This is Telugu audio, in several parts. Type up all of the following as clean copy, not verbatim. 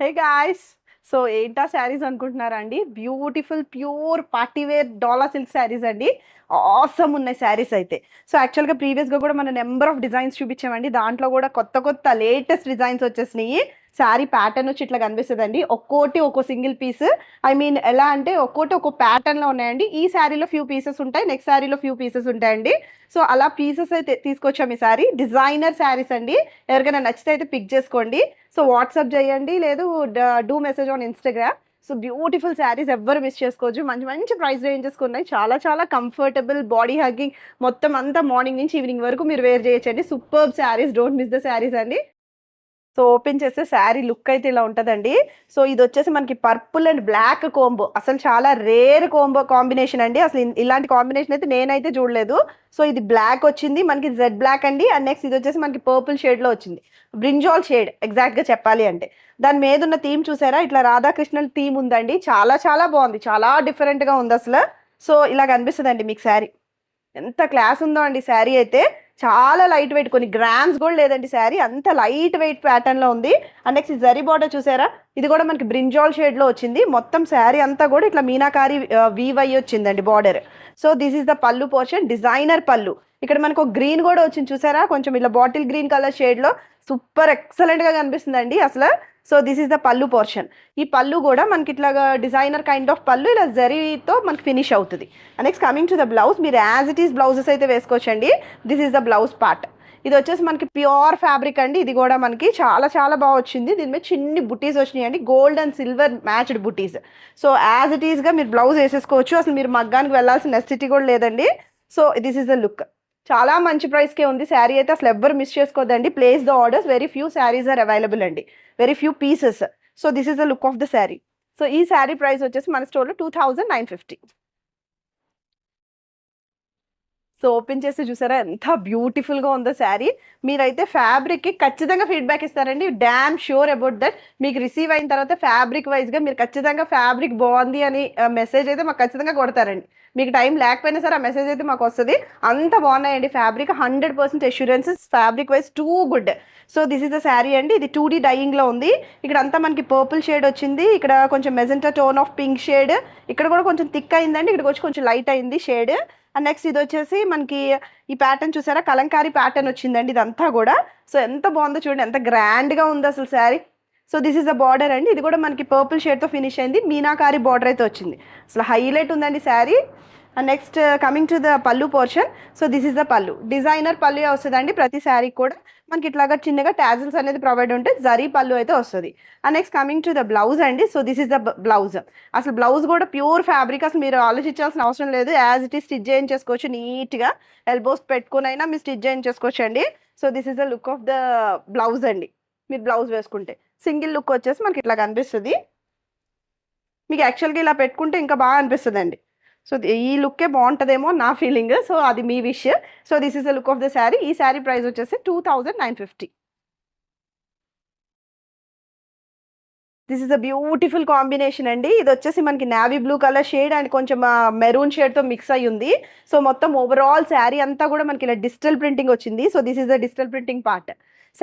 Hey guys. సో ఏంటా శారీస్ అనుకుంటున్నారా అండి? బ్యూటిఫుల్ ప్యూర్ పార్టీ వేర్ డోలా సిల్క్ శారీస్ అండి. ఆసమ్ ఉన్నాయి శారీస్ అయితే. సో యాక్చువల్గా ప్రీవియస్గా కూడా మన నెంబర్ ఆఫ్ డిజైన్స్ చూపించామండి. దాంట్లో కూడా కొత్త కొత్త లేటెస్ట్ డిజైన్స్ వచ్చేసినాయి. శారీ ప్యాటర్న్ వచ్చి ఇట్లా కనిపిస్తుందండి. ఒక్కోటి ఒక్కో సింగిల్ పీస్. ఐ మీన్ ఎలా అంటే ఒక్కోటి ఒక్కో ప్యాటర్న్లో ఉన్నాయండి. ఈ శారీలో ఫ్యూ పీసెస్ ఉంటాయి, నెక్స్ట్ శారీలో ఫ్యూ పీసెస్ ఉంటాయండి. సో అలా పీసెస్ అయితే తీసుకొచ్చాము ఈ శారీ. డిజైనర్ శారీస్ అండి. ఎవరికైనా నచ్చితే అయితే పిక్ చేసుకోండి. సో వాట్సాప్ చేయండి, లేదు do message on Instagram. So beautiful saris ఎవ్వరు మిస్ చేసుకోవచ్చు. మంచి మంచి ప్రైస్ రేంజెస్ ఉన్నాయి. చాలా చాలా కంఫర్టబుల్ బాడీ హగ్గింగ్ మొత్తం అంతా మార్నింగ్ నుంచి ఈవినింగ్ వరకు మీరు వేర్ చేయొచ్చండి. Superb saris, don't miss the saris అండి. సో ఓపెన్ చేస్తే శారీ లుక్ అయితే ఇలా ఉంటుందండి. సో ఇది వచ్చేసి మనకి పర్పుల్ అండ్ బ్లాక్ కోంబో. అసలు చాలా రేర్ కోంబో కాంబినేషన్ అండి. అసలు ఇలాంటి కాంబినేషన్ అయితే నేనైతే చూడలేదు. సో ఇది బ్లాక్ వచ్చింది మనకి, జెడ్ బ్లాక్ అండి. అండ్ నెక్స్ట్ ఇది వచ్చేసి మనకి పర్పుల్ షేడ్లో వచ్చింది, బ్రింజాల్ షేడ్ ఎగ్జాక్ట్గా చెప్పాలి అంటే. దాని మీద ఉన్న థీమ్ చూసారా, ఇట్లా రాధాకృష్ణుల థీమ్ ఉందండి. చాలా చాలా బాగుంది, చాలా డిఫరెంట్గా ఉంది అసలు. సో ఇలా కనిపిస్తుందండి మీకు శారీ. ఎంత క్లాస్ ఉందో అండి శారీ అయితే. చాలా లైట్ వెయిట్, కొన్ని గ్రామ్స్ కూడా లేదండి శారీ, అంత లైట్ వెయిట్ ప్యాటర్న్లో ఉంది. అండ్ నెక్స్ట్ జరీ బార్డర్ చూసారా, ఇది కూడా మనకి బ్రింజాల్ షేడ్లో వచ్చింది. మొత్తం శారీ అంతా కూడా ఇట్లా మీనాకారి వీవ్ అయ్యి వచ్చిందండి border. So this is the pallu portion, designer పల్లు. ఇక్కడ మనకు గ్రీన్ కూడా వచ్చింది చూసారా, కొంచెం ఇలా బాటిల్ గ్రీన్ కలర్ షేడ్లో. సూపర్ ఎక్సలెంట్గా కనిపిస్తుందండి అసలు. So this is the pallu portion. ఈ పల్లు కూడా మనకి ఇట్లాగా డిజైనర్ కైండ్ ఆఫ్ పల్లు, ఇలా జరీతో మనకి ఫినిష్ అవుతుంది. Next coming to the blouse, మీరు యాజ్ ఇట్ ఈస్ బ్లౌజెస్ అయితే వేసుకోవచ్చండి. This is the blouse part. ఇది వచ్చేసి మనకి ప్యూర్ ఫ్యాబ్రిక్ అండి. ఇది కూడా మనకి చాలా చాలా బాగా వచ్చింది. దీని మీద చిన్ని బుటీస్ వచ్చినాయి అండి, gold and silver matched buttis. So as it ఈస్గా మీరు బ్లౌజ్ వేసేసుకోవచ్చు. అసలు మీరు మగ్గానికి వెళ్ళాల్సిన నెసెసిటీ కూడా లేదండి. So this is the look. చాలా మంచి ప్రైస్కే ఉంది శారీ అయితే, అసలు ఎవ్వరు మిస్ చేసుకోవద్దండి. Place the orders, very few saris are available అండి, very few pieces. So this is the look of the sari. So ఈ శారీ ప్రైస్ వచ్చేసి మన స్టోర్లో 2950. సో ఓపెన్ చేసి చూసారా ఎంత బ్యూటిఫుల్గా ఉందో శారీ. మీరైతే ఫ్యాబ్రిక్కి ఖచ్చితంగా ఫీడ్బ్యాక్ ఇస్తారండి, డ్యామ్ షూర్ అబౌట్ దట్. మీకు రిసీవ్ అయిన తర్వాత ఫ్యాబ్రిక్ వైజ్గా మీరు ఖచ్చితంగా ఫ్యాబ్రిక్ బాగుంది అని మెసేజ్ అయితే మాకు ఖచ్చితంగా కొడతారండి. మీకు టైం లేకపోయినా సరే ఆ మెసేజ్ అయితే మాకు వస్తుంది. అంత బాగున్నాయండి fabric, 100% assurances fabric wise too good. So this is the sari అండి. ఇది 2D డైయింగ్లో ఉంది. ఇక్కడ అంతా మనకి పర్పుల్ షేడ్ వచ్చింది, ఇక్కడ కొంచెం magenta tone of pink shade, ఇక్కడ కూడా కొంచెం థిక్ అయిందండి, ఇక్కడికి వచ్చి కొంచెం లైట్ అయింది షేడ్. అండ్ నెక్స్ట్ ఇది వచ్చేసి మనకి ఈ ప్యాటర్న్ చూసారా, కలంకారీ ప్యాటర్న్ వచ్చిందండి ఇదంతా కూడా. సో ఎంత బాగుందో చూడండి, ఎంత గ్రాండ్గా ఉంది అసలు sari. So this is the border అండి. ఇది కూడా మనకి పర్పుల్ షేడ్తో ఫినిష్ అయింది, మీనాకారి బార్డర్ అయితే వచ్చింది. అసలు హైలైట్ ఉందండి sari. And next coming to the pallu portion. So this is the pallu, designer pallu వస్తుందండి. ప్రతి శారీ కూడా మనకి ఇట్లాగా చిన్నగా టాజిల్స్ అనేది ప్రొవైడ్ ఉంటే జరీ పల్లు అయితే వస్తుంది. And next coming to the blouse అండి. So this is the blouse. అసలు బ్లౌజ్ కూడా ప్యూర్ ఫ్యాబ్రిక్, అసలు మీరు ఆలోచించాల్సిన అవసరం లేదు. యాజ్ ఇట్ ఈస్ స్టిచ్ చేయించేసుకోవచ్చు నీట్గా, ఎల్బోస్ పెట్టుకుని అయినా మీరు స్టిచ్ చేయించేసుకోవచ్చు అండి. So this is the look of the blouse అండి. మీరు బ్లౌజ్ వేసుకుంటే సింగిల్ లుక్ వచ్చేసి మనకి ఇట్లా కనిపిస్తుంది. మీకు యాక్చువల్గా ఇలా పెట్టుకుంటే ఇంకా బాగా అనిపిస్తుంది అండి. సో ఈ లుక్కే బాగుంటుందేమో నా ఫీలింగ్. సో అది మీ wish. So this is the look of the sari. ఈ శారీ ప్రైస్ వచ్చేసి 2950. This is a beautiful combination అండి. ఇది వచ్చేసి మనకి navy blue colour shade and కొంచెం మెరూన్ షేడ్తో మిక్స్ అయ్యి ఉంది. సో మొత్తం ఓవరాల్ శారీ అంతా కూడా మనకి ఇలా డిజిటల్ ప్రింటింగ్ వచ్చింది. So this is the digital printing part.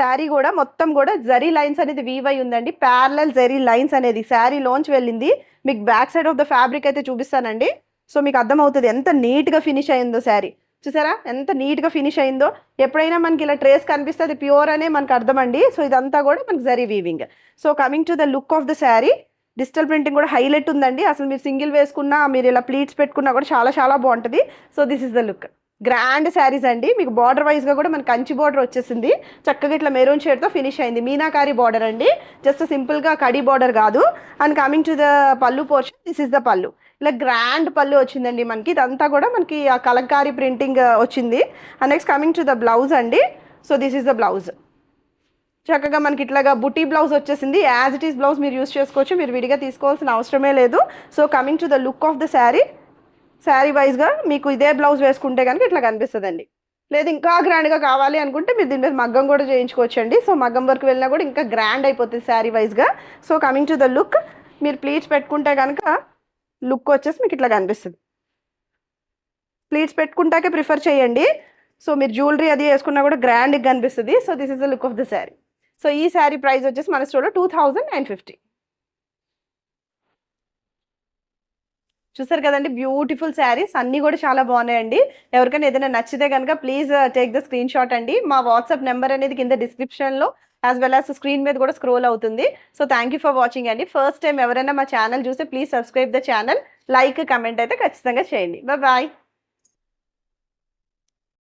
Sari కూడా మొత్తం కూడా జరీ లైన్స్ అనేది వీవ్ అయి ఉందండి. ప్యారలల్ జరీ లైన్స్ అనేది శారీ లోంచి వెళ్ళింది. మీకు back side of the fabric అయితే చూపిస్తానండి. సో మీకు అర్థమవుతుంది ఎంత నీట్గా ఫినిష్ అయిందో శారీ. చూసారా ఎంత నీట్గా ఫినిష్ అయిందో. ఎప్పుడైనా మనకి ఇలా ట్రేస్ కనిపిస్తే అది ప్యూర్ అనే మనకు అర్థమండి. సో ఇదంతా కూడా మనకి zari weaving. So coming to the look of the sari, digital printing కూడా హైలైట్ ఉందండి. అసలు మీరు సింగిల్ వేసుకున్నా, మీరు ఇలా ప్లీట్స్ పెట్టుకున్నా కూడా చాలా చాలా బాగుంటుంది. So this is the look. Grand saris అండి. మీకు బార్డర్ వైజ్గా కూడా మనకి కంచి బార్డర్ వచ్చేసింది, చక్కగా ఇట్లా మెరూన్ షేడ్తో ఫినిష్ అయింది. మీనాకారి బార్డర్ అండి, జస్ట్ సింపుల్గా కడి బార్డర్ కాదు. And coming to the pallu portion, this is the పల్లు. ఇలా గ్రాండ్ పల్లు వచ్చిందండి మనకి. ఇదంతా కూడా మనకి ఆ కలంకారీ ప్రింటింగ్ వచ్చింది. And next coming to the blouse అండి. So this is the blouse. చక్కగా మనకి ఇట్లాగా బుటీ బ్లౌజ్ వచ్చేసింది. యాజ్ ఇట్ ఈస్ బ్లౌజ్ మీరు యూస్ చేసుకోవచ్చు, మీరు విడిగా తీసుకోవాల్సిన అవసరమే లేదు. So coming to the look of the sari, sari వైజ్గా మీకు ఇదే బ్లౌజ్ వేసుకుంటే కనుక ఇట్లా కనిపిస్తుందండి. లేదు ఇంకా గ్రాండ్గా కావాలి అనుకుంటే మీరు దీని మీద మగ్గం కూడా చేయించుకోవచ్చు అండి. సో మగ్గం వరకు వెళ్ళినా కూడా ఇంకా గ్రాండ్ అయిపోతుంది శారీ వైజ్గా. So coming to the look, మీరు ప్లీట్స్ పెట్టుకుంటే కనుక లుక్ వచ్చేసి మీకు ఇట్లా కనిపిస్తుంది. ప్లీట్స్ పెట్టుకుంటాకే ప్రిఫర్ చేయండి. సో మీరు జ్యువెలరీ అది వేసుకున్నా కూడా గ్రాండ్గా కనిపిస్తుంది. So this is the look of the sari. So ఈ శారీ ప్రైస్ వచ్చేసి మన స్టోర్లో 2950. చూసారు కదండి, బ్యూటిఫుల్ శారీస్ అన్నీ కూడా చాలా బాగున్నాయండి. ఎవరికైనా ఏదైనా నచ్చితే కనుక please take the screen shot అండి. మా వాట్సాప్ నెంబర్ అనేది కింద డిస్క్రిప్షన్లో యాజ్ వెల్ యాజ్ స్క్రీన్ మీద కూడా స్క్రోల్ అవుతుంది. So thank you for watching అండి. ఫస్ట్ టైం ఎవరైనా మా ఛానల్ చూస్తే please subscribe the channel, like comment అయితే ఖచ్చితంగా చేయండి. బాయ్.